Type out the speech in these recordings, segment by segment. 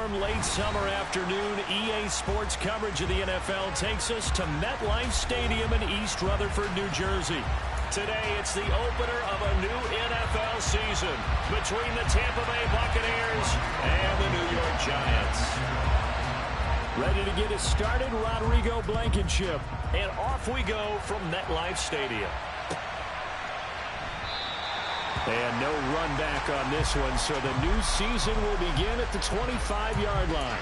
warm late summer afternoon, EA Sports coverage of the NFL takes us to MetLife Stadium in East Rutherford, New Jersey. Today, it's the opener of a new NFL season between the Tampa Bay Buccaneers and the New York Giants. Ready to get us started, Rodrigo Blankenship. And off we go from MetLife Stadium. And no run back on this one, so the new season will begin at the 25-yard line.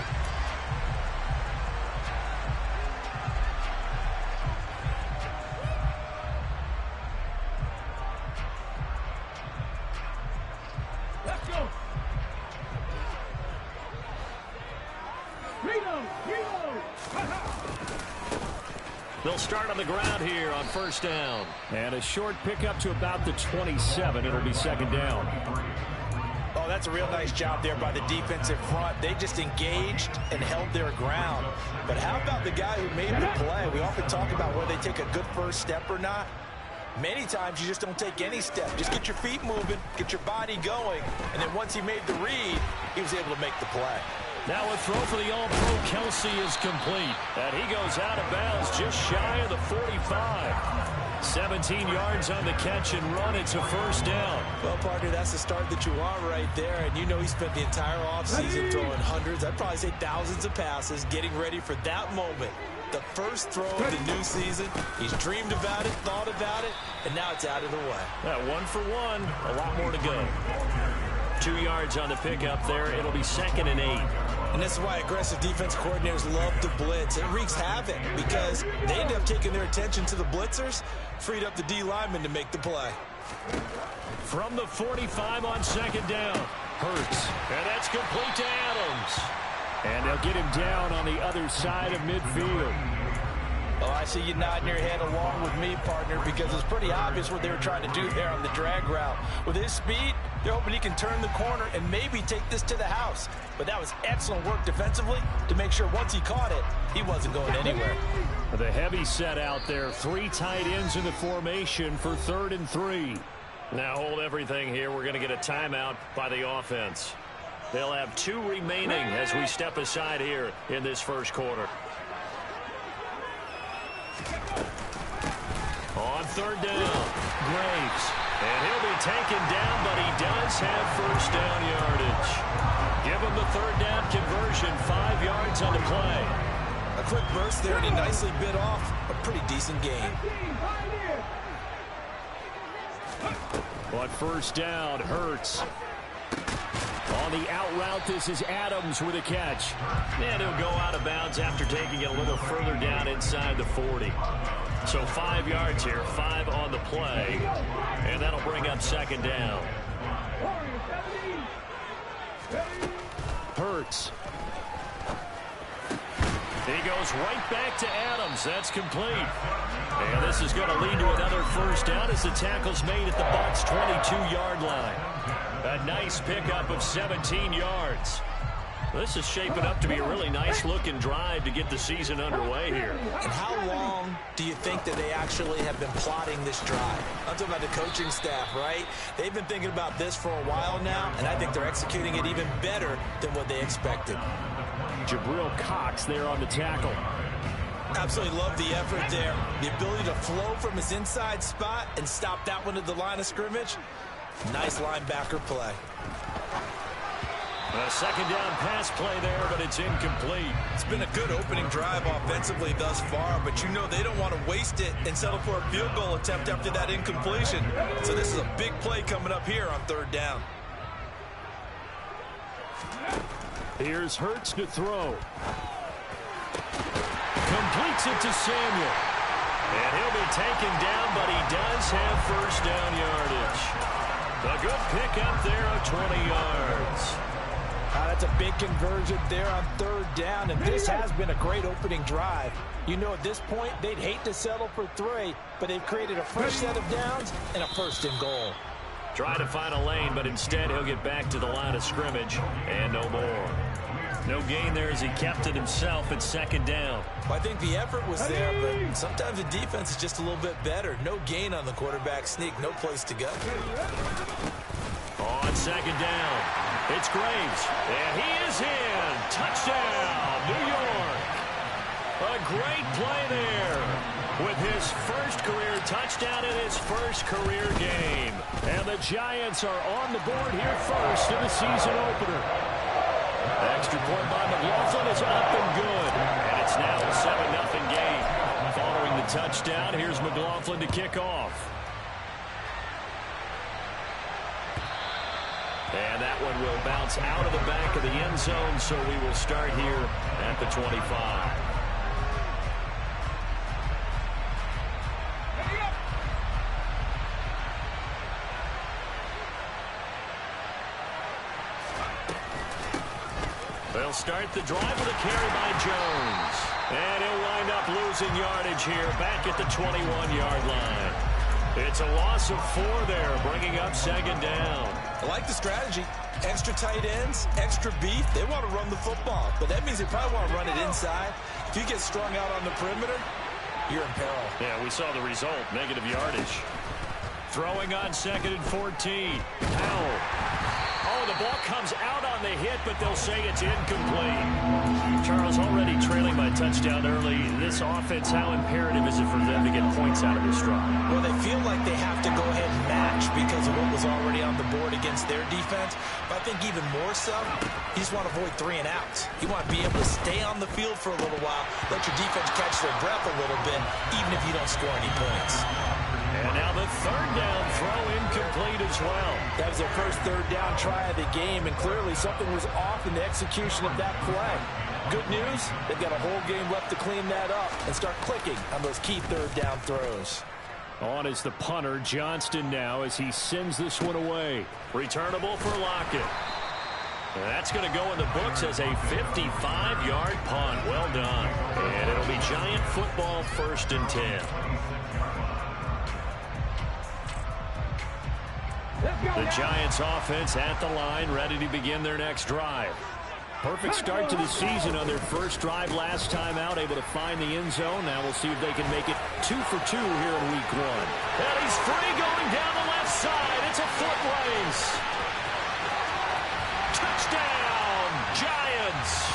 Let's go. They'll start on the ground here on first down. And a short pickup to about the 27. It'll be second down. Oh, that's a real nice job there by the defensive front. They just engaged and held their ground. But how about the guy who made the play? We often talk about whether they take a good first step or not. Many times you just don't take any step. Just get your feet moving, get your body going, and then once he made the read, he was able to make the play. Now a throw for the All-Pro Kelsey is complete. And he goes out of bounds just shy of the 45. 17 yards on the catch and run. It's a first down. Well, partner, that's the start that you want right there. And you know he spent the entire offseason throwing hundreds, I'd probably say thousands of passes, getting ready for that moment. The first throw of the new season. He's dreamed about it, thought about it, and now it's out of the way. That 1 for 1. A lot more to go. 2 yards on the pickup there. It'll be second and 8. And this is why aggressive defense coordinators love to blitz. It wreaks havoc because they end up taking their attention to the blitzers, freed up the D lineman to make the play. From the 45 on second down. Hurts. And that's complete to Adams. And they'll get him down on the other side of midfield. Oh, I see you nodding your head along with me, partner, because it's pretty obvious what they were trying to do there on the drag route. With his speed, they're hoping he can turn the corner and maybe take this to the house. But that was excellent work defensively to make sure once he caught it, he wasn't going anywhere. The heavy set out there. 3 tight ends in the formation for 3rd and 3. Now hold everything here. We're going to get a timeout by the offense. They'll have 2 remaining as we step aside here in this first quarter. On 3rd down, Graves. And he'll be taken down, but he does have first down yardage. Give him the 3rd down conversion, 5 yards on the play. A quick burst there, and he nicely bit off a pretty decent gain. But first down, Hurts. On the out route, this is Adams with a catch. And he'll go out of bounds after taking it a little further down inside the 40. So 5 yards here, 5 on the play. And that'll bring up second down. Hurts. He goes right back to Adams. That's complete. And this is going to lead to another first down as the tackle's made at the Bucs' 22-yard line. A nice pickup of 17 yards. This is shaping up to be a really nice-looking drive to get the season underway here. And how long do you think that they actually have been plotting this drive? I'm talking about the coaching staff, right? They've been thinking about this for a while now, and I think they're executing it even better than what they expected. Jabril Cox there on the tackle. Absolutely love the effort there. The ability to flow from his inside spot and stop that one at the line of scrimmage. Nice linebacker play. A second down pass play there, but it's incomplete. It's been a good opening drive offensively thus far, but you know they don't want to waste it and settle for a field goal attempt after that incompletion. So this is a big play coming up here on 3rd down. Here's Hurts to throw. Completes it to Samuel. And he'll be taken down, but he does have first down yardage. A good pickup there of 20 yards. That's a big conversion there on 3rd down, and this has been a great opening drive. You know, at this point, they'd hate to settle for 3, but they've created a fresh set of downs and a 1st and goal. Try to find a lane, but instead he'll get back to the line of scrimmage and no more. No gain there as he kept it himself at 2nd down. Well, I think the effort was there, but sometimes the defense is just a little bit better. No gain on the quarterback sneak, no place to go. On 2nd down. It's Graves, and he is in. Touchdown, New York. A great play there with his first career touchdown in his first career game. And the Giants are on the board here first in the season opener. Extra point by McLaughlin is up and good. And it's now a 7-0 game. Following the touchdown, here's McLaughlin to kick off. And that one will bounce out of the back of the end zone, so we will start here at the 25. They'll start the drive with a carry by Jones. And he'll wind up losing yardage here back at the 21-yard line. It's a loss of 4 there, bringing up second down. I like the strategy. Extra tight ends, extra beef. They want to run the football, but that means they probably want to run it inside. If you get strung out on the perimeter, you're in peril. Yeah, we saw the result, negative yardage. Throwing on 2nd and 14. Powell. Oh, the ball comes out on the hit, but they'll say it's incomplete. Charles, already trailing by touchdown early. This offense, how imperative is it for them to get points out of this drive? Well, they feel like they have to go ahead and match because of what was already on the board against their defense. But I think even more so, you just want to avoid 3 and outs. You want to be able to stay on the field for a little while, let your defense catch their breath a little bit, even if you don't score any points. And now the 3rd down throw incomplete as well. That was their first 3rd down try of the game, and clearly something was off in the execution of that play. Good news, they've got a whole game left to clean that up and start clicking on those key 3rd down throws. On is the punter, Johnston, now as he sends this one away. Returnable for Lockett. And that's going to go in the books as a 55-yard punt. Well done. And it'll be Giant football, 1st and 10. The Giants offense at the line, ready to begin their next drive. Perfect start to the season on their first drive last time out, able to find the end zone. Now we'll see if they can make it 2 for 2 here in week 1. And he's free going down the left side. It's a foot race. Touchdown, Giants.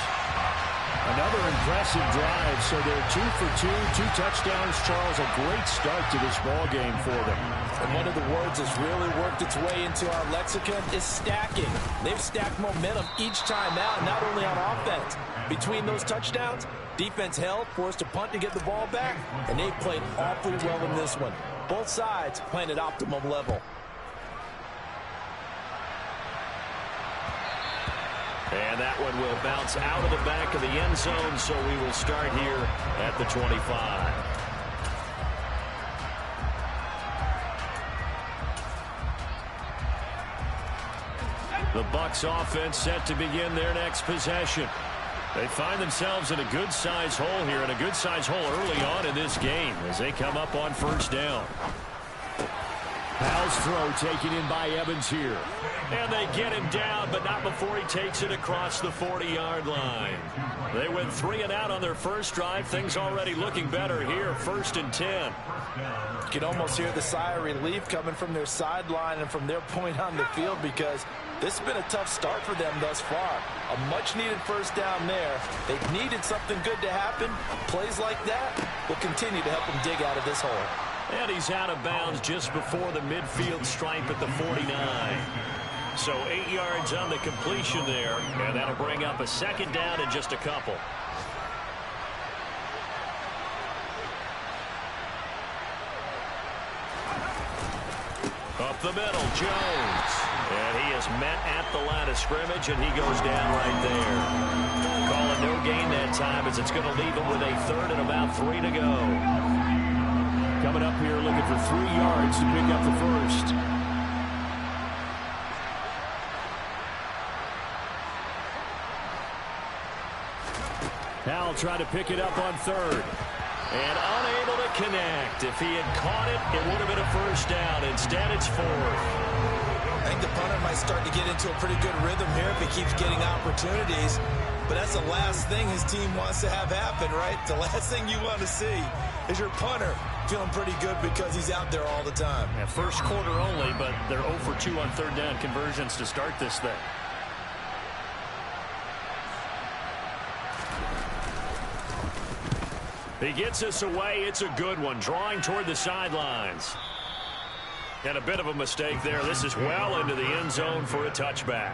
Another impressive drive, so they're 2 for 2, 2 touchdowns. Charles, a great start to this ball game for them. And one of the words that's really worked its way into our lexicon is stacking. They've stacked momentum each time out, not only on offense. Between those touchdowns, defense held, forced a punt to get the ball back, and they played awfully well in this one. Both sides playing at optimum level. And that one will bounce out of the back of the end zone, so we will start here at the 25. The Bucs offense set to begin their next possession. They find themselves in a good-sized hole here, and a good-sized hole early on in this game as they come up on 1st down. Powell's throw taken in by Evans here. And they get him down, but not before he takes it across the 40-yard line. They went 3 and out on their first drive. Things already looking better here, 1st and 10. You can almost hear the sigh of relief coming from their sideline and from their point on the field, because this has been a tough start for them thus far. A much-needed 1st down there. They've needed something good to happen. Plays like that will continue to help them dig out of this hole. And he's out of bounds just before the midfield stripe at the 49. So 8 yards on the completion there, and that'll bring up a 2nd down in just a couple. Up the middle, Jones. And he is met at the line of scrimmage, and he goes down right there. Call it no gain that time, as it's going to leave him with a 3rd and about 3 to go. Coming up here looking for 3 yards to pick up the 1st. Powell tried to pick it up on 3rd. And unable to connect. If he had caught it, it would have been a 1st down. Instead, it's 4th. I think the punter might start to get into a pretty good rhythm here if he keeps getting opportunities. But that's the last thing his team wants to have happen, right? The last thing you want to see is your punter feeling pretty good because he's out there all the time. Yeah, first quarter only, but they're 0 for 2 on 3rd down conversions to start this thing. He gets us away. It's a good one, drawing toward the sidelines. And a bit of a mistake there. This is well into the end zone for a touchback.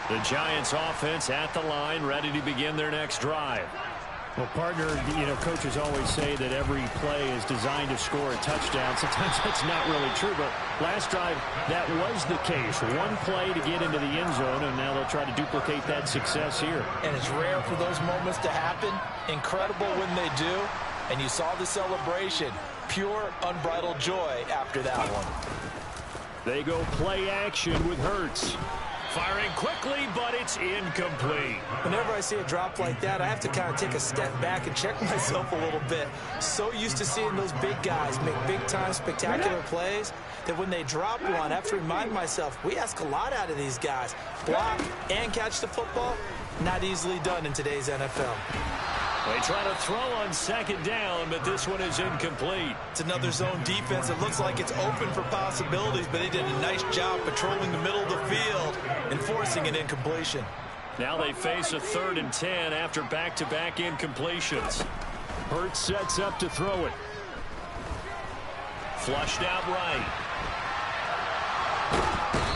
The Giants offense at the line, ready to begin their next drive. Well, partner, coaches always say that every play is designed to score a touchdown. Sometimes that's not really true, but last drive, that was the case. One play to get into the end zone, and now they'll try to duplicate that success here. And it's rare for those moments to happen. Incredible when they do. And you saw the celebration. Pure, unbridled joy after that one. They go play action with Hurts. Firing quickly, but it's incomplete. Whenever I see a drop like that, I have to kind of take a step back and check myself a little bit. So used to seeing those big guys make big-time spectacular plays that when they drop one, I have to remind myself, we ask a lot out of these guys. Block and catch the football, not easily done in today's NFL. They try to throw on second down, but this one is incomplete. It's another zone defense. It looks like it's open for possibilities, but they did a nice job patrolling the middle of the field and forcing an incompletion. Now they face a 3rd and 10 after back-to-back incompletions. Hurts sets up to throw it. Flushed out right.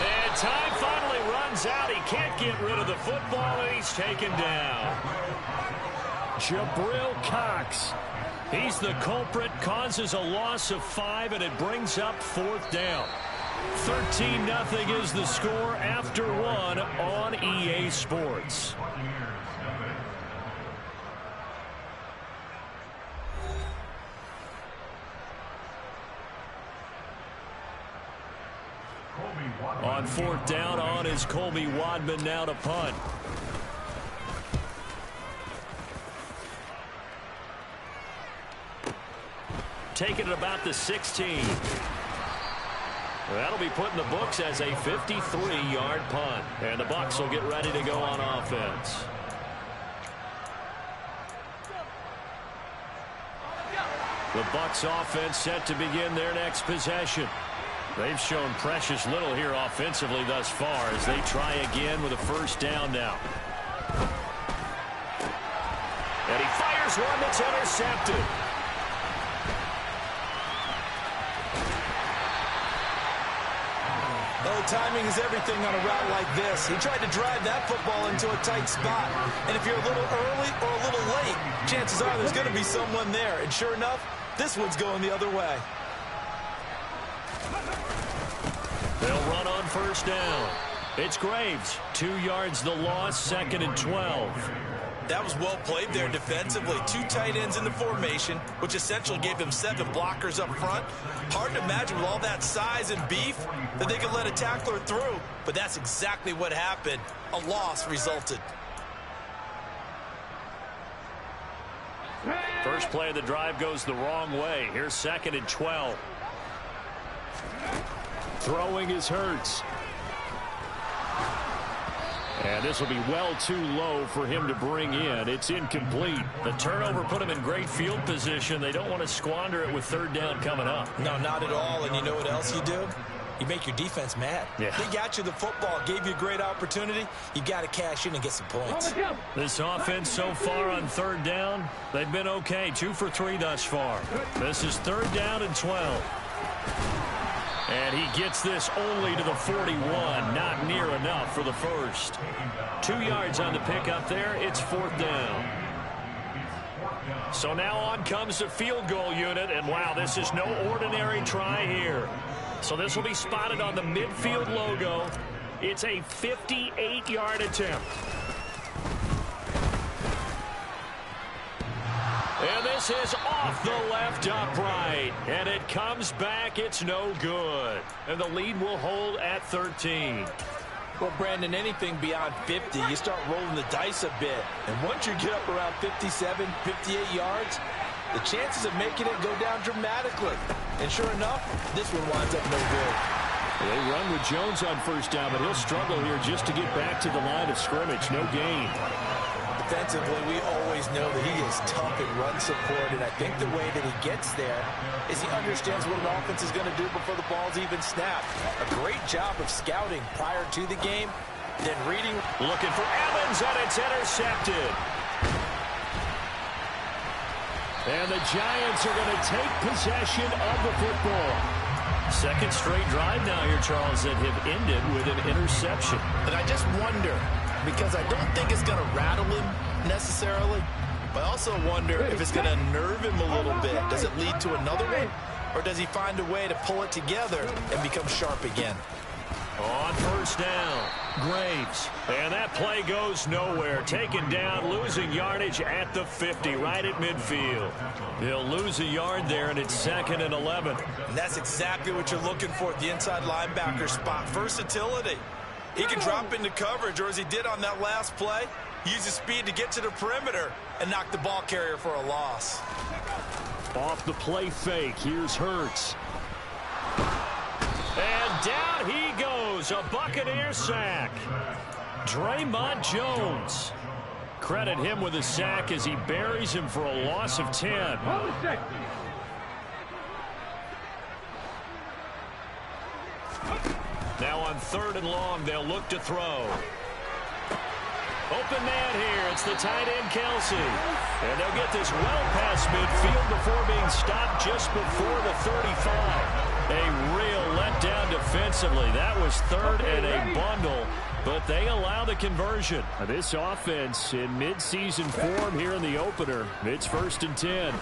And time finally runs out. He can't get rid of the football, and he's taken down. Jabril Cox. He's the culprit, causes a loss of 5, and it brings up 4th down. 13-0 is the score after 1 on EA Sports. On 4th down, on is Colby Wadman now to punt. Taking it about the 16. That'll be put in the books as a 53-yard punt. And the Bucs will get ready to go on offense. The Bucs offense set to begin their next possession. They've shown precious little here offensively thus far as they try again with a 1st down now. And he fires one that's intercepted. Oh, timing is everything on a route like this. He tried to drive that football into a tight spot. And if you're a little early or a little late, chances are there's going to be someone there. And sure enough, this one's going the other way. They'll run on 1st down. It's Graves. 2 yards the loss, 2nd and 12. That was well played there defensively. 2 tight ends in the formation, which essentially gave them 7 blockers up front. Hard to imagine with all that size and beef that they could let a tackler through. But that's exactly what happened. A loss resulted. First play of the drive goes the wrong way. Here's 2nd and 12. Throwing is Hurts. And this will be well too low for him to bring in. It's incomplete. The turnover put him in great field position. They don't want to squander it with 3rd down coming up. No, not at all. And you know what else you do? You make your defense mad. Yeah. They got you the football, gave you a great opportunity. You got to cash in and get some points. This offense so far on 3rd down, they've been okay. 2 for 3 thus far. This is 3rd down and 12. And he gets this only to the 41. Not near enough for the 1st. 2 yards on the pickup there. It's 4th down. So now on comes the field goal unit. And wow, this is no ordinary try here. So this will be spotted on the midfield logo. It's a 58-yard attempt. And this is off the left upright. And it comes back. It's no good. And the lead will hold at 13. Well, Brandon, anything beyond 50, you start rolling the dice a bit. And once you get up around 57, 58 yards, the chances of making it go down dramatically. And sure enough, this one winds up no good. They run with Jones on 1st down, but he'll struggle here just to get back to the line of scrimmage. No gain. offensively, we always know that he is tough in run support, and I think the way that he gets there is he understands what an offense is going to do before the ball's even snapped. A great job of scouting prior to the game, then reading. Looking for Evans, and it's intercepted. And the Giants are going to take possession of the football. Second straight drive now here, Charles, that have ended with an interception. And I just wonder, because I don't think it's going to rattle him necessarily, but I also wonder if it's going to nerve him a little bit. Does it lead to another one, or does he find a way to pull it together and become sharp again? On first down, Graves. And that play goes nowhere. Taken down, losing yardage at the 50, right at midfield. He'll lose a yard there, and it's 2nd and 11. And that's exactly what you're looking for at the inside linebacker spot. Versatility. He can drop into coverage, or as he did on that last play, use his speed to get to the perimeter and knock the ball carrier for a loss. Off the play fake, here's Hurts. And down he goes, a Buccaneer sack. Draymond Jones. Credit him with a sack as he buries him for a loss of 10. Now on 3rd and long, they'll look to throw. Open man here. It's the tight end, Kelsey. And they'll get this well past midfield before being stopped just before the 35. A real letdown defensively. That was 3rd and a bundle, but they allow the conversion. This offense in midseason form here in the opener. It's 1st and 10.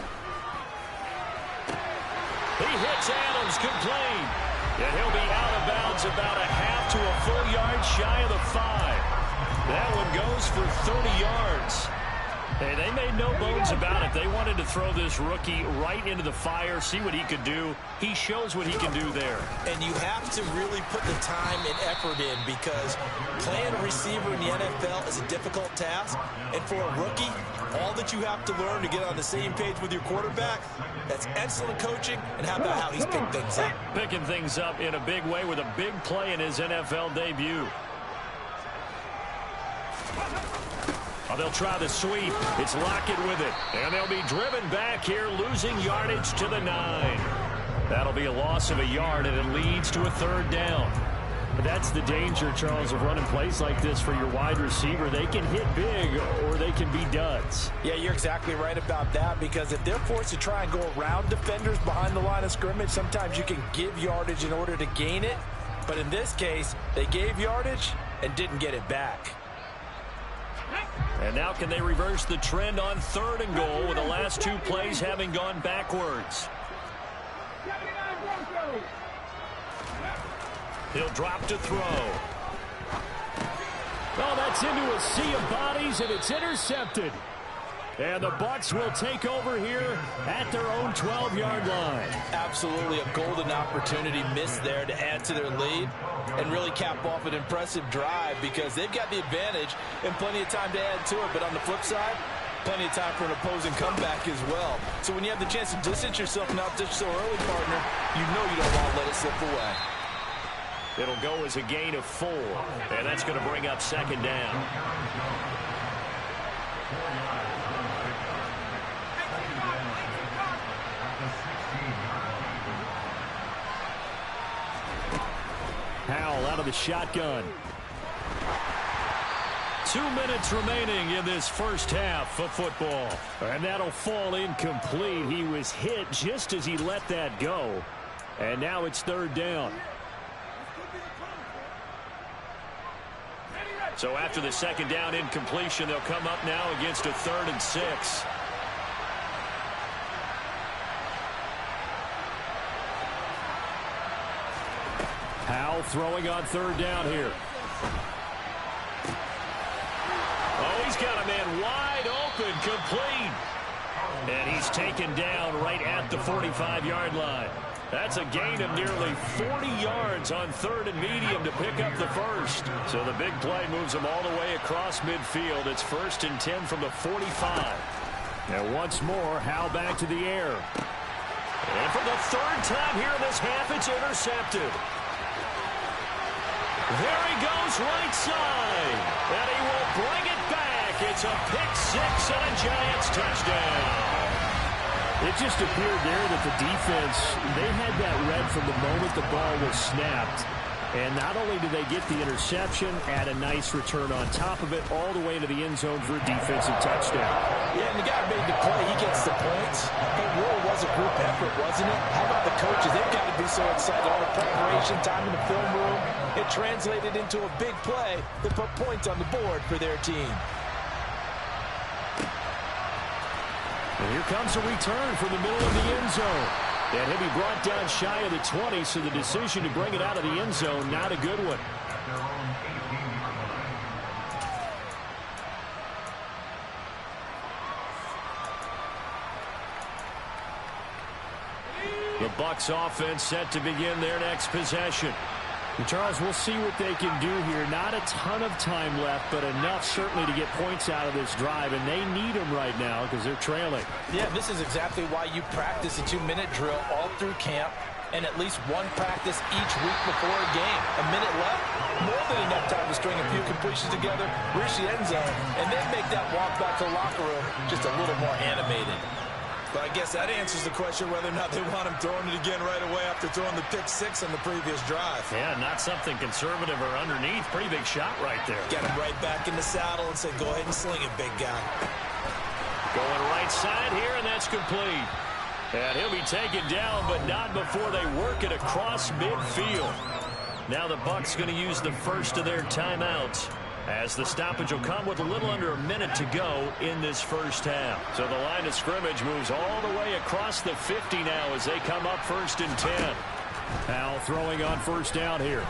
He hits Adams, complete. And he'll be out of bounds about a half to a full yard shy of the 5. That one goes for 30 yards. Hey, they made no bones about it. They wanted to throw this rookie right into the fire, see what he could do. He shows what he can do there. And you have to really put the time and effort in, because playing a receiver in the NFL is a difficult task. And for a rookie, all that you have to learn to get on the same page with your quarterback, that's excellent coaching. And how about how he's picked things up? Picking things up in a big way with a big play in his NFL debut. Oh, they'll try the sweep. It's Lockett with it. And they'll be driven back here, losing yardage to the 9. That'll be a loss of a yard, and it leads to a 3rd down. That's the danger, Charles, of running plays like this for your wide receiver. They can hit big, or they can be duds. Yeah, you're exactly right about that, because if they're forced to try and go around defenders behind the line of scrimmage, sometimes you can give yardage in order to gain it. But in this case, they gave yardage and didn't get it back. And now can they reverse the trend on 3rd and goal with the last 2 plays having gone backwards? He'll drop to throw. Oh, that's into a sea of bodies, and it's intercepted. And the Bucs will take over here at their own 12-yard line. Absolutely a golden opportunity missed there to add to their lead and really cap off an impressive drive, because they've got the advantage and plenty of time to add to it. But on the flip side, plenty of time for an opposing comeback as well. So when you have the chance to distance yourself from just so early, partner, you know you don't want to let it slip away. It'll go as a gain of 4, and that's going to bring up 2nd down. Howell out of the shotgun. 2 minutes remaining in this first half of football. And that'll fall incomplete. He was hit just as he let that go. And now it's 3rd down. So after the 2nd down incompletion, they'll come up now against a 3rd and 6. Howell throwing on 3rd down here. Oh, he's got a man wide open, complete. And he's taken down right at the 45-yard line. That's a gain of nearly 40 yards on 3rd and medium to pick up the 1st. So the big play moves them all the way across midfield. It's 1st and 10 from the 45. And once more, Howell back to the air. And for the 3rd time here in this half, it's intercepted. There he goes right side. And he will bring it back It's a pick six and a Giants touchdown. It just appeared there that the defense, they had that read from the moment the ball was snapped. And not only did they get the interception, add a nice return on top of it, all the way to the end zone for a defensive touchdown. Yeah, and the guy made the play. He gets the points. It really was a group effort, wasn't it? How about the coaches? They've got to be so excited. All the preparation, time in the film room. It translated into a big play that put points on the board for their team. And here comes a return from the middle of the end zone. And he'll be brought down shy of the 20, so the decision to bring it out of the end zone, not a good one. The Bucs offense set to begin their next possession. And Charles, we'll see what they can do here. Not a ton of time left, but enough certainly to get points out of this drive, and they need them right now because they're trailing. Yeah, this is exactly why you practice a 2-minute drill all through camp and at least one practice each week before a game. A minute left, more than enough time to string a few completions together, reach the end zone, and then make that walk back to the locker room just a little more animated. But I guess that answers the question whether or not they want him throwing it again right away after throwing the pick six on the previous drive. Yeah, not something conservative or underneath. Pretty big shot right there. Get him right back in the saddle and say, go ahead and sling it, big guy. Going right side here, and that's complete. And he'll be taken down, but not before they work it across midfield. Now the Bucs going to use the first of their timeouts, as the stoppage will come with a little under a minute to go in this first half. So the line of scrimmage moves all the way across the 50 now as they come up 1st and 10. Now throwing on first down here.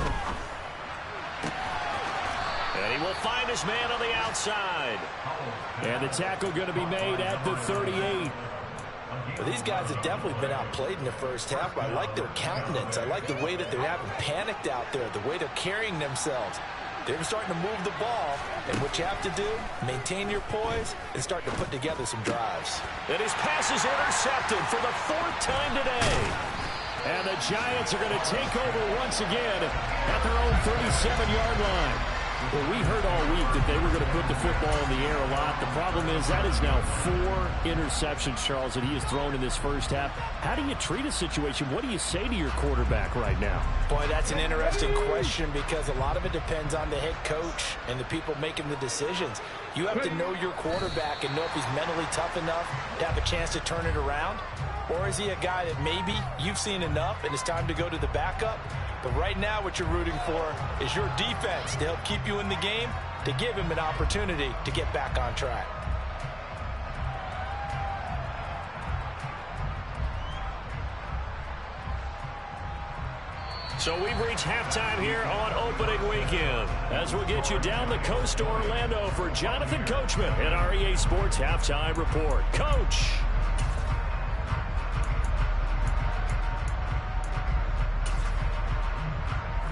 And he will find his man on the outside. And the tackle going to be made at the 38. Well, these guys have definitely been outplayed in the first half, but I like their countenance. I like the way that they haven't panicked out there, the way they're carrying themselves. They're starting to move the ball, and what you have to do, maintain your poise and start to put together some drives. And his pass is intercepted for the 4th time today. And the Giants are going to take over once again at their own 37-yard line. Well, we heard all week that they were going to put the football in the air a lot. The problem is that is now 4 interceptions, Charles, that he has thrown in this first half. How do you treat a situation? What do you say to your quarterback right now? Boy, that's an interesting question because a lot of it depends on the head coach and the people making the decisions. You have to know your quarterback and know if he's mentally tough enough to have a chance to turn it around. Or is he a guy that maybe you've seen enough and it's time to go to the backup? But right now what you're rooting for is your defense to help keep you in the game, to give him an opportunity to get back on track. So we've reached halftime here on opening weekend, as we'll get you down the coast to Orlando for Jonathan Coachman in our EA Sports Halftime Report. Coach!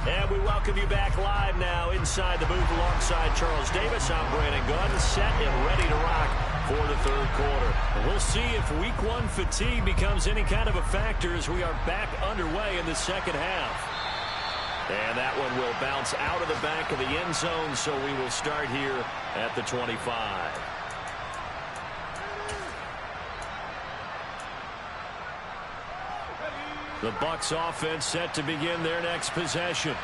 And we welcome you back live now inside the booth alongside Charles Davis. I'm Brandon Gunn, set and ready to rock for the 3rd quarter. And we'll see if week 1 fatigue becomes any kind of a factor as we are back underway in the second half. And that one will bounce out of the back of the end zone, so we will start here at the 25. The Bucs offense set to begin their next possession.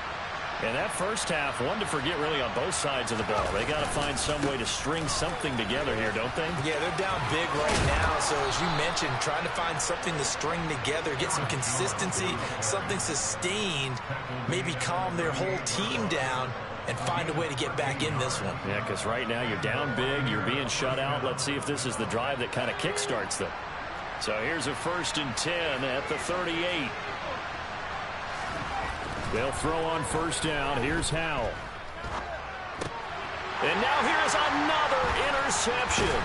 And that first half, one to forget really on both sides of the ball. They got to find some way to string something together here, don't they? Yeah, they're down big right now. So as you mentioned, trying to find something to string together, get some consistency, something sustained, maybe calm their whole team down and find a way to get back in this one. Yeah, because right now you're down big, you're being shut out. Let's see if this is the drive that kind of kickstarts them. So here's a 1st and 10 at the 38. They'll throw on first down. Here's Howell. And now here's another interception.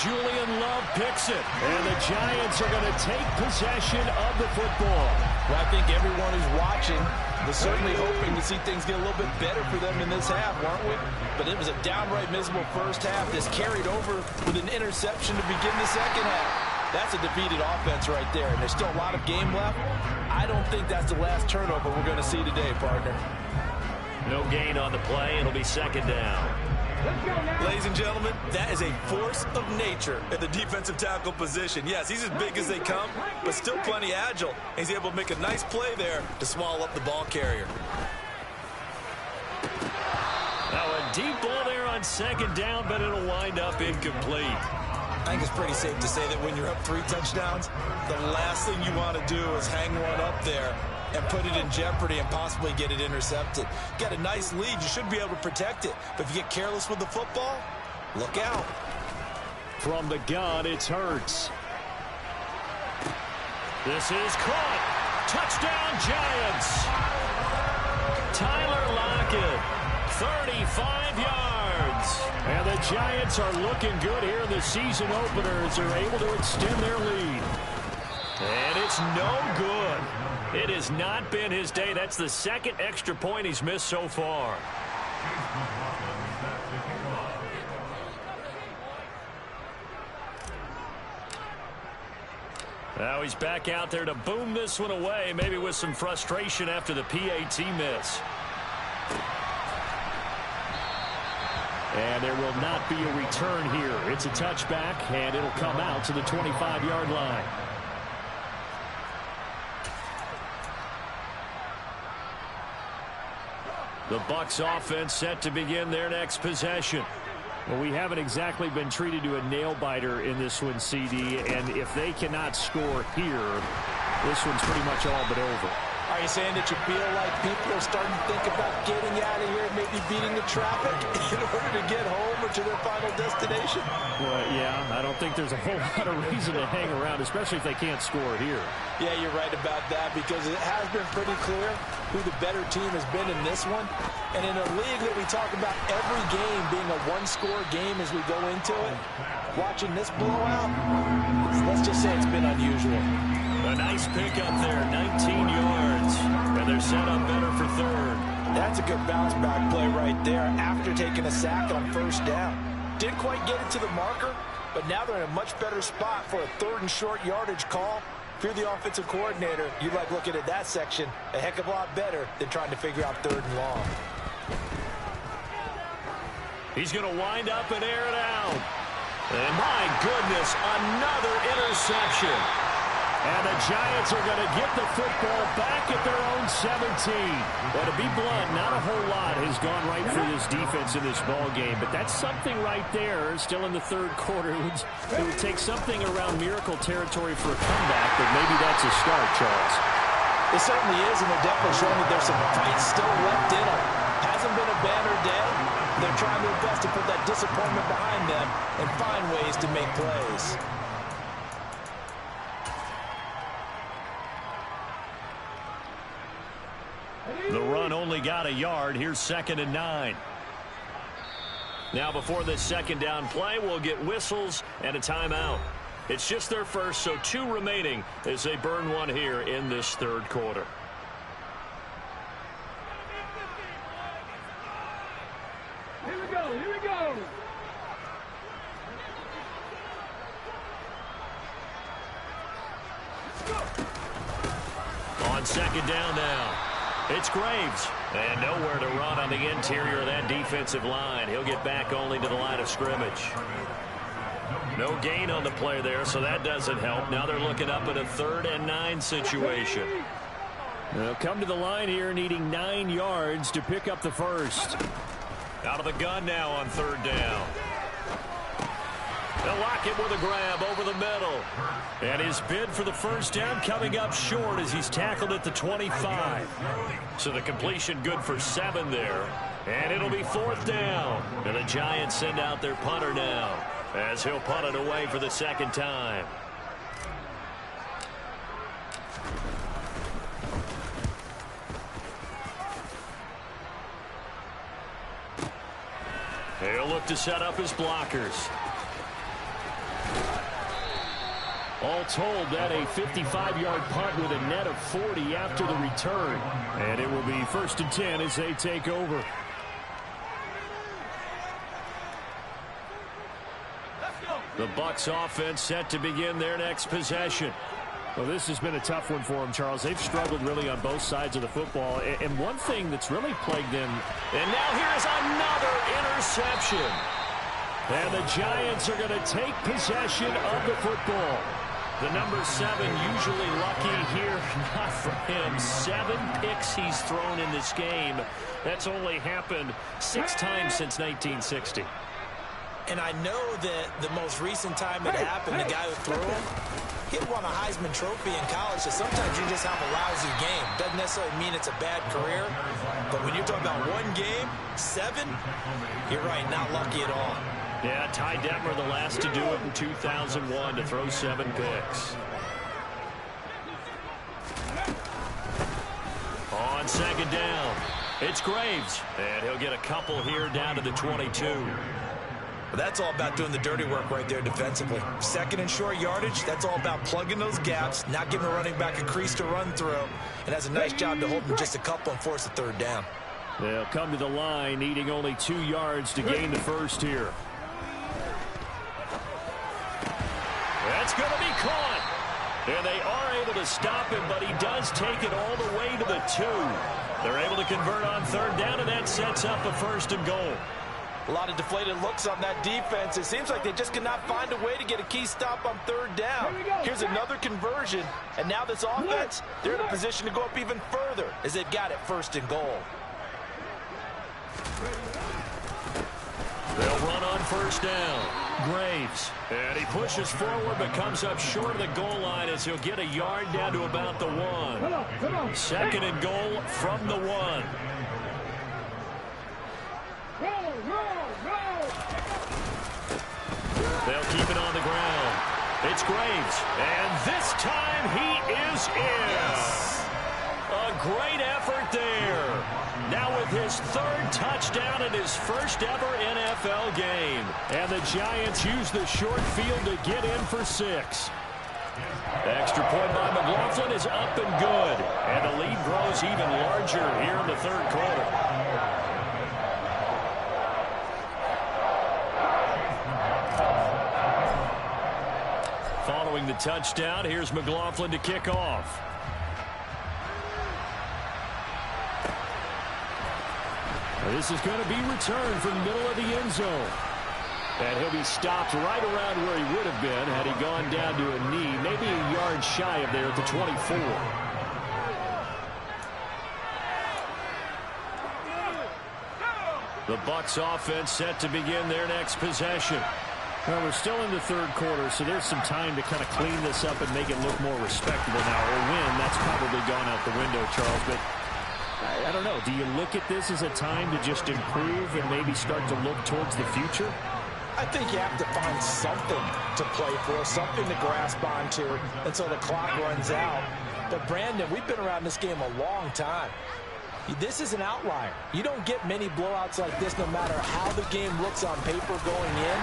Julian Love picks it. And the Giants are going to take possession of the football. Well, I think everyone who's watching was certainly hoping to see things get a little bit better for them in this half, weren't we? But it was a downright miserable first half. This carried over with an interception to begin the second half. That's a defeated offense right there, and there's still a lot of game left. I don't think that's the last turnover we're going to see today, partner. No gain on the play. It'll be 2nd down. Ladies and gentlemen, that is a force of nature at the defensive tackle position. Yes, he's as big as they come, but still plenty agile. He's able to make a nice play there to swallow up the ball carrier. Now a deep ball there on second down, but it'll wind up incomplete. I think it's pretty safe to say that when you're up 3 touchdowns, the last thing you want to do is hang one up there and put it in jeopardy and possibly get it intercepted. You got a nice lead. You should be able to protect it. But if you get careless with the football, look out. From the gun, it's Hurts. This is caught. Touchdown, Giants. Tyler Lockett, 35 yards. And the Giants are looking good here in the season opener as they're able to extend their lead. And it's no good. It has not been his day. That's the second extra point he's missed so far. Now he's back out there to boom this one away, maybe with some frustration after the PAT miss. And there will not be a return here. It's a touchback, and it'll come out to the 25-yard line. The Bucs offense set to begin their next possession. Well, we haven't exactly been treated to a nail-biter in this one, CD, and if they cannot score here, this one's pretty much all but over. Are you saying that you feel like people are starting to think about getting out of here, maybe beating the traffic in order to get home or to their final destination? Well, yeah, I don't think there's a whole lot of reason to hang around, especially if they can't score here. Yeah, you're right about that because it has been pretty clear who the better team has been in this one. And in a league that we talk about every game being a one-score game as we go into it, watching this blowout, let's just say it's been unusual. A nice pickup there, 19 yards. And they're set up better for third. That's a good bounce-back play right there after taking a sack on first down. Didn't quite get it to the marker, but now they're in a much better spot for a 3rd and short yardage call. If you're the offensive coordinator, you like looking at that section a heck of a lot better than trying to figure out 3rd and long. He's going to wind up and air it out. And my goodness, another interception. And the Giants are going to get the football back at their own 17. But to be blunt, not a whole lot has gone right for this defense in this ball game. But that's something right there. Still in the 3rd quarter. It would take something around miracle territory for a comeback, but maybe that's a start, Charles. It certainly is, and they're definitely showing that there's some fight still left in them. Hasn't been a banner day. They're trying their best to put that disappointment behind them and find ways to make plays. The run only got a yard. Here's 2nd and 9. Now before this second down play, we'll get whistles and a timeout. It's just their first, so 2 remaining as they burn one here in this 3rd quarter. Here we go, here we go. On second down now. It's Graves. And nowhere to run on the interior of that defensive line. He'll get back only to the line of scrimmage. No gain on the play there, so that doesn't help. Now they're looking up at a 3rd and 9 situation. They'll come to the line here needing 9 yards to pick up the first. Out of the gun now on 3rd down. They'll lock it with a grab over the middle. And his bid for the first down coming up short as he's tackled at the 25. So the completion good for 7 there. And it'll be 4th down. And the Giants send out their punter now as he'll punt it away for the 2nd time. He'll look to set up his blockers. All told, that a 55-yard punt with a net of 40 after the return. And it will be 1st and 10 as they take over. The Bucs offense set to begin their next possession. Well, this has been a tough one for them, Charles. They've struggled really on both sides of the football. And one thing that's really plagued them. And now here's another interception. And the Giants are going to take possession of the football. The number 7 usually lucky here. Not for him. 7 picks he's thrown in this game. That's only happened 6 times since 1960. And I know that the most recent time it happened, the guy who threw him, he won a Heisman Trophy in college, so sometimes you just have a lousy game. Doesn't necessarily mean it's a bad career, but when you're talking about one game, 7, you're right, not lucky at all. Yeah, Ty Detmer, the last to do it in 2001, to throw 7 picks. On second down, it's Graves, and he'll get a couple here down to the 22. But that's all about doing the dirty work right there defensively. Second and short yardage, that's all about plugging those gaps, not giving a running back a crease to run through, and has a nice job to hold them just a couple and force a third down. They'll come to the line, needing only 2 yards to gain the first here. That's going to be caught. And they are able to stop him, but he does take it all the way to the 2. They're able to convert on third down, and that sets up a 1st and goal. A lot of deflated looks on that defense. It seems like they just cannot find a way to get a key stop on third down. Here's another conversion, and now this offense, they're in a position to go up even further as they've got it 1st and goal. They'll run on 1st down. Graves. And he pushes forward but comes up short of the goal line as he'll get a yard down to about the 1. 2nd and goal from the 1. They'll keep it on the ground. It's Graves. And this time he is in. Yes. A great effort there. Now with his 3rd touchdown in his 1st ever NFL game. And the Giants use the short field to get in for 6. Extra point by McLaughlin is up and good. And the lead grows even larger here in the 3rd quarter. Following the touchdown, here's McLaughlin to kick off. This is going to be returned from the middle of the end zone. And he'll be stopped right around where he would have been had he gone down to a knee, maybe a yard shy of there at the 24. The Bucs offense set to begin their next possession. Well, we're still in the 3rd quarter, so there's some time to kind of clean this up and make it look more respectable now. Or win, that's probably gone out the window, Charles. But I don't know. Do you look at this as a time to just improve and maybe start to look towards the future? I think you have to find something to play for, something to grasp onto until the clock runs out. But, Brandon, we've been around this game a long time. This is an outlier. You don't get many blowouts like this no matter how the game looks on paper going in.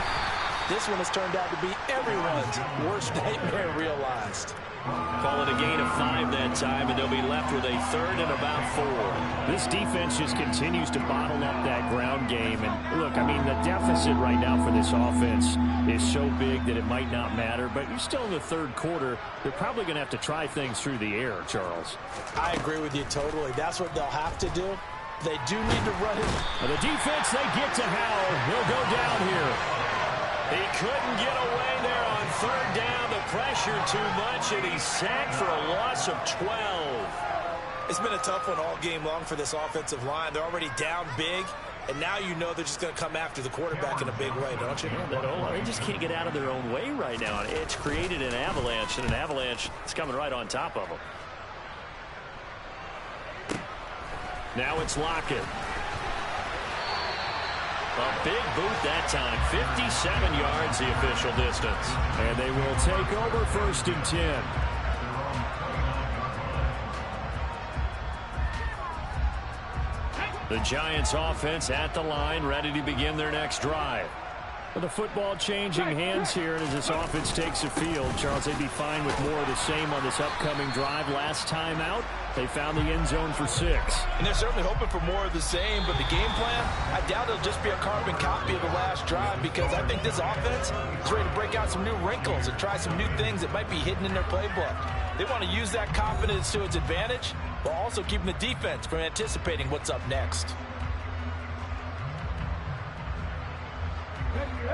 This one has turned out to be everyone's worst nightmare realized. Call it a gain of 5 that time, and they'll be left with a 3rd and about 4. This defense just continues to bottle up that ground game. And, look, I mean, the deficit right now for this offense is so big that it might not matter. But you're still in the 3rd quarter. They're probably going to have to try things through the air, Charles. I agree with you totally. That's what they'll have to do. They do need to run it. Well, the defense, they get to Howell. He'll go down here. He couldn't get away there on 3rd down. The pressure too much, and he's sacked for a loss of 12. It's been a tough one all game long for this offensive line. They're already down big, and now you know they're just going to come after the quarterback in a big way, don't you? Yeah, they just can't get out of their own way right now. It's created an avalanche, and an avalanche is coming right on top of them. Now it's Lockett. A big boot that time. 57 yards the official distance. And they will take over 1st and 10. The Giants offense at the line, ready to begin their next drive. With the football changing hands here, and as this offense takes the field, Charles, they'd be fine with more of the same on this upcoming drive. Last time out, they found the end zone for 6. And they're certainly hoping for more of the same, but the game plan, I doubt it'll just be a carbon copy of the last drive, because I think this offense is ready to break out some new wrinkles and try some new things that might be hidden in their playbook. They want to use that confidence to its advantage while also keeping the defense from anticipating what's up next.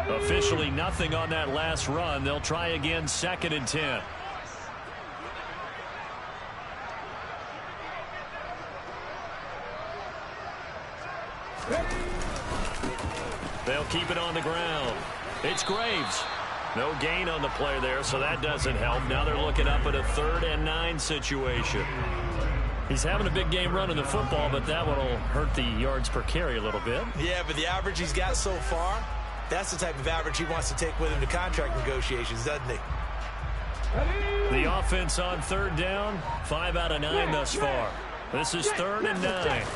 Officially nothing on that last run. They'll try again, 2nd and 10. They'll keep it on the ground. It's Graves. No gain on the play there, so that doesn't help. Now they're looking up at a 3rd and 9 situation. He's having a big game running the football, but that one will hurt the yards per carry a little bit. Yeah, but the average he's got so far, that's the type of average he wants to take with him to contract negotiations, doesn't he? The offense on 3rd down, 5 out of 9 thus far. This is 3rd and 9.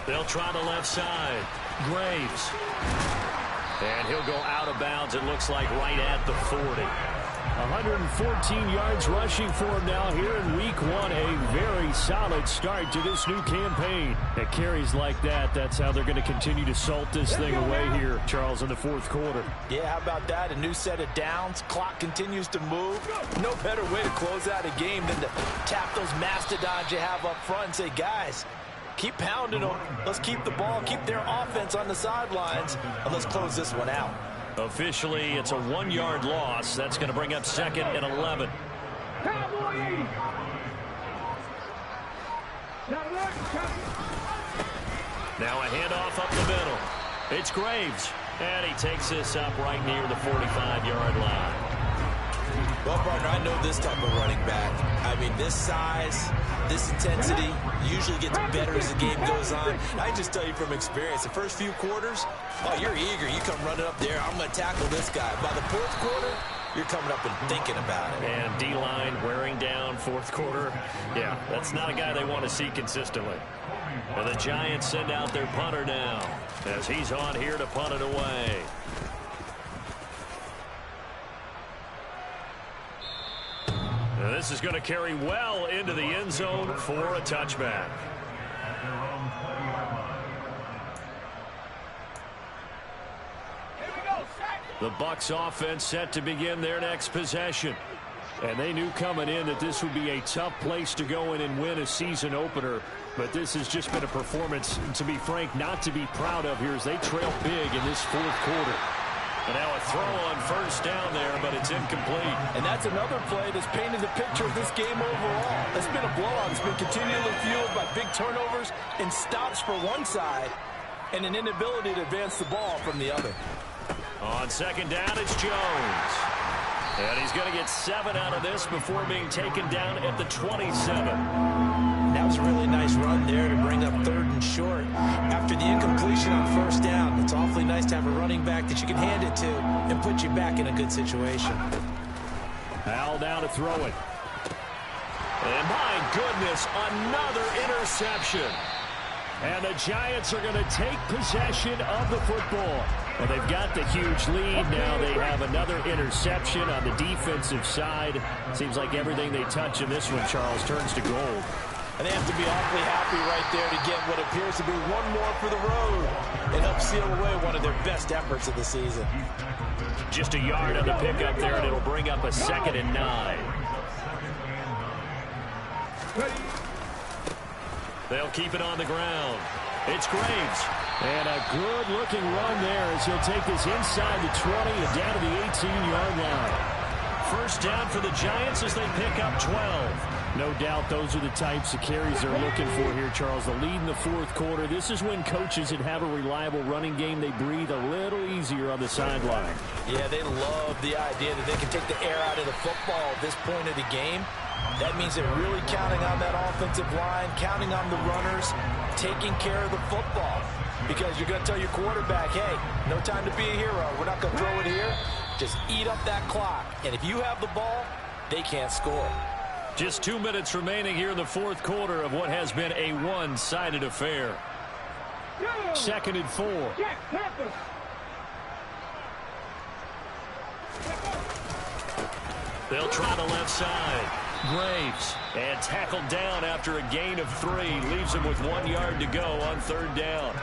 They'll try the left side. Graves. And he'll go out of bounds, it looks like, right at the 40. 114 yards rushing for him now here in week 1. A very solid start to this new campaign. At carries like that, that's how they're going to continue to salt this thing away here, Charles, in the 4th quarter. Yeah, how about that? A new set of downs. Clock continues to move. No better way to close out a game than to tap those mastodons you have up front and say, guys, keep pounding them. Let's keep the ball, keep their offense on the sidelines, and let's close this one out. Officially, it's a 1-yard loss. That's going to bring up 2nd and 11. Now a handoff up the middle. It's Graves. And he takes this up right near the 45-yard line. Well, partner, I know this type of running back. I mean, this size, this intensity usually gets better as the game goes on. I just tell you from experience, the first few quarters, oh, you're eager. You come running up there. I'm going to tackle this guy. By the 4th quarter, you're coming up and thinking about it. And D-line wearing down 4th quarter. Yeah, that's not a guy they want to see consistently. And the Giants send out their punter now as he's on here to punt it away. And this is going to carry well into the end zone for a touchback. The Bucs offense set to begin their next possession. And they knew coming in that this would be a tough place to go in and win a season opener. But this has just been a performance, to be frank, not to be proud of here as they trail big in this 4th quarter. And now a throw on 1st down there, but it's incomplete. And that's another play that's painted the picture of this game overall. It's been a blowout. It's been continually fueled by big turnovers and stops for one side and an inability to advance the ball from the other. On 2nd down, it's Jones. And he's going to get 7 out of this before being taken down at the 27. That was a really nice run there to bring up 3rd and short. After the incompletion on 1st down, it's awfully nice to have a running back that you can hand it to and put you back in a good situation. Al now to throw it. And my goodness, another interception. And the Giants are going to take possession of the football. Well, they've got the huge lead. Now they have another interception on the defensive side. Seems like everything they touch in this one, Charles, turns to gold. And they have to be awfully happy right there to get what appears to be one more for the road and help seal away one of their best efforts of the season. Just a yard on the pickup there, and it'll bring up a 2nd and 9. They'll keep it on the ground. It's Graves. And a good-looking run there as he'll take this inside the 20 and down to the 18-yard line. 1st down for the Giants as they pick up 12. No doubt those are the types of carries they're looking for here, Charles. The lead in the 4th quarter. This is when coaches that have a reliable running game, they breathe a little easier on the sideline. Yeah, they love the idea that they can take the air out of the football at this point of the game. That means they're really counting on that offensive line, counting on the runners, taking care of the football. Because you're going to tell your quarterback, hey, no time to be a hero. We're not going to throw it here. Just eat up that clock. And if you have the ball, they can't score. Just 2 minutes remaining here in the 4th quarter of what has been a one-sided affair. 2nd and 4. They'll try the left side. Graves. And tackled down after a gain of 3. Leaves him with 1 yard to go on 3rd down.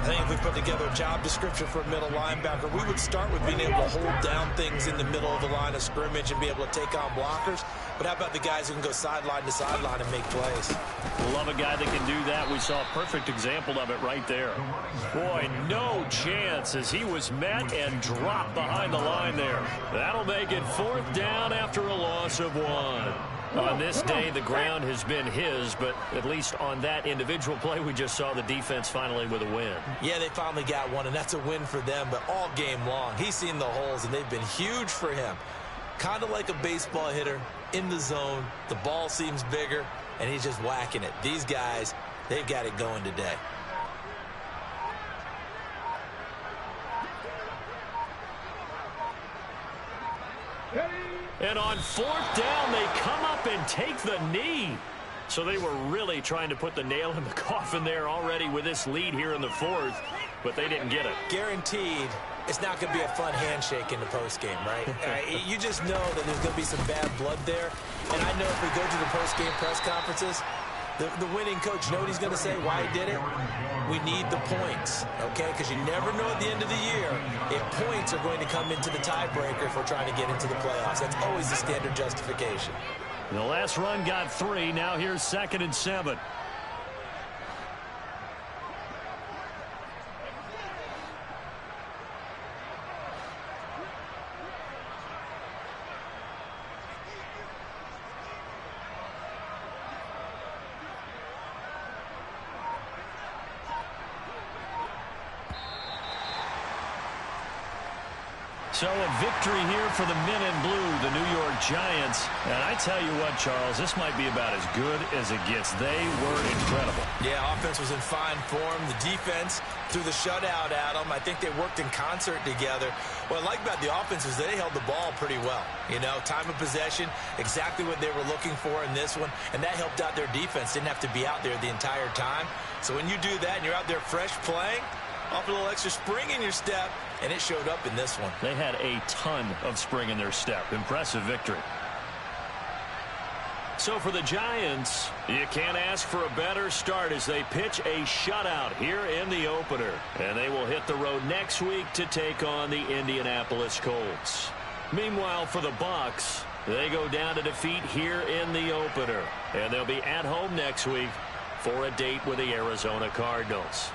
I think if we put together a job description for a middle linebacker, we would start with being able to hold down things in the middle of the line of scrimmage and be able to take on blockers. But how about the guys who can go sideline to sideline and make plays? Love a guy that can do that. We saw a perfect example of it right there. Boy, no chance as he was met and dropped behind the line there. That'll make it 4th down after a loss of 1. On this day, the ground has been his, but at least on that individual play, we just saw the defense finally with a win. Yeah, they finally got one, and that's a win for them, but all game long, he's seen the holes, and they've been huge for him. Kind of like a baseball hitter in the zone. The ball seems bigger, and he's just whacking it. These guys, they've got it going today. And on 4th down, they come up and take the knee. So they were really trying to put the nail in the coffin there already with this lead here in the 4th, but they didn't get it. Guaranteed, it's not going to be a fun handshake in the postgame, right? You just know that there's going to be some bad blood there. And I know if we go to the postgame press conferences, the winning coach, you know what he's going to say, why he did it? We need the points, okay? Because you never know at the end of the year if points are going to come into the tiebreaker if we're trying to get into the playoffs. That's always the standard justification. The last run got 3. Now here's 2nd and 7. So a victory here for the men in blue, the New York Giants. And I tell you what, Charles, this might be about as good as it gets. They were incredible. Yeah, offense was in fine form. The defense threw the shutout at them. I think they worked in concert together. What I like about the offense is they held the ball pretty well. You know, time of possession, exactly what they were looking for in this one. And that helped out their defense. Didn't have to be out there the entire time. So when you do that and you're out there fresh playing, off a little extra spring in your step, and it showed up in this one. They had a ton of spring in their step. Impressive victory. So for the Giants, you can't ask for a better start as they pitch a shutout here in the opener. And they will hit the road next week to take on the Indianapolis Colts. Meanwhile, for the Bucs, they go down to defeat here in the opener. And they'll be at home next week for a date with the Arizona Cardinals.